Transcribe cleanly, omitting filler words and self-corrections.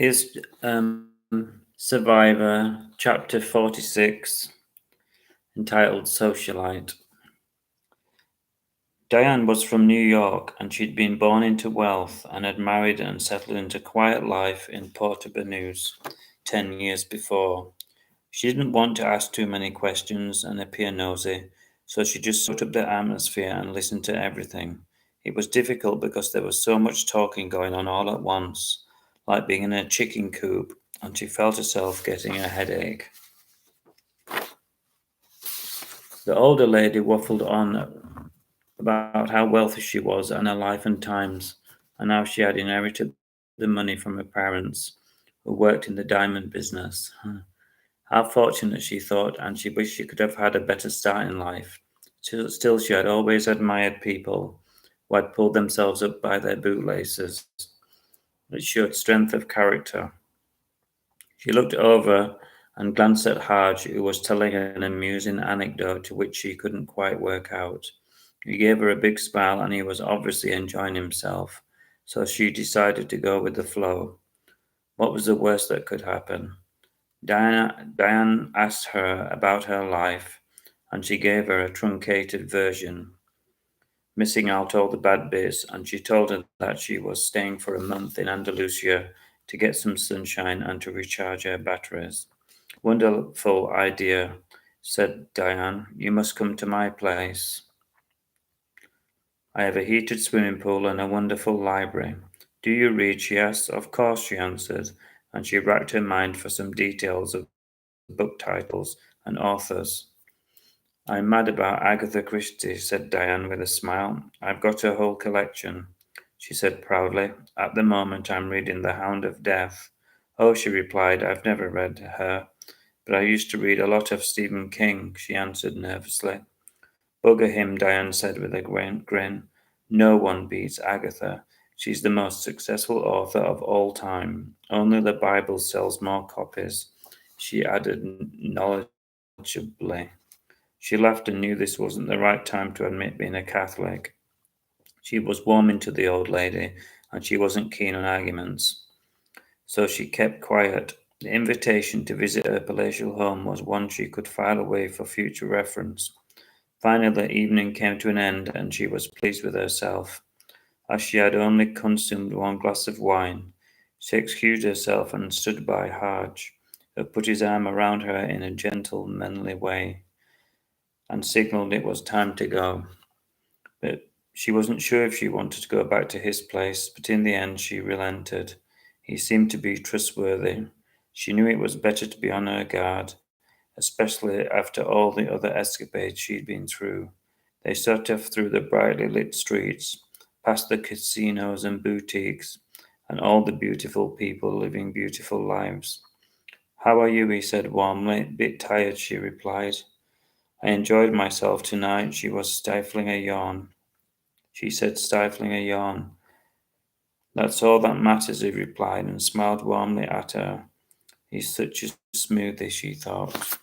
Here's Survivor, chapter 46, entitled Socialite. Diane was from New York, and she'd been born into wealth and had married and settled into quiet life in Port au Banus 10 years before. She didn't want to ask too many questions and appear nosy, so she just soaked up the atmosphere and listened to everything. It was difficult because there was so much talking going on all at once, like being in a chicken coop, and she felt herself getting a headache. The older lady waffled on about how wealthy she was and her life and times, and how she had inherited the money from her parents, who worked in the diamond business. How fortunate, she thought, and she wished she could have had a better start in life. Still, she had always admired people who had pulled themselves up by their bootlaces. It showed strength of character. She looked over and glanced at Hodge, who was telling an amusing anecdote to which she couldn't quite work out. He gave her a big smile, and he was obviously enjoying himself, so she decided to go with the flow. What was the worst that could happen? Diane asked her about her life, and she gave her a truncated version, missing out all the bad bits, and she told her that she was staying for a month in Andalusia to get some sunshine and to recharge her batteries. Wonderful idea, said Diane. You must come to my place. I have a heated swimming pool and a wonderful library. Do you read? She asked. Of course, she answered, and she racked her mind for some details of book titles and authors. I'm mad about Agatha Christie, said Diane with a smile. I've got her whole collection, she said proudly. At the moment, I'm reading The Hound of Death. Oh, she replied, I've never read her, but I used to read a lot of Stephen King, she answered nervously. Bugger him, Diane said with a grin. No one beats Agatha. She's the most successful author of all time. Only the Bible sells more copies, she added knowledgeably. She laughed and knew this wasn't the right time to admit being a Catholic. She was warming to the old lady, and she wasn't keen on arguments, so she kept quiet. The invitation to visit her palatial home was one she could file away for future reference. Finally, the evening came to an end, and she was pleased with herself. As she had only consumed one glass of wine, she excused herself and stood by Hodge, who put his arm around her in a gentlemanly way and signalled it was time to go. But she wasn't sure if she wanted to go back to his place, but in the end she relented. He seemed to be trustworthy. She knew it was better to be on her guard, especially after all the other escapades she'd been through. They set off through the brightly lit streets, past the casinos and boutiques, and all the beautiful people living beautiful lives. How are you? He said warmly. Bit tired, she replied. I enjoyed myself tonight. She was stifling a yawn. She said, stifling a yawn. That's all that matters, he replied, and smiled warmly at her. He's such a smoothie, she thought.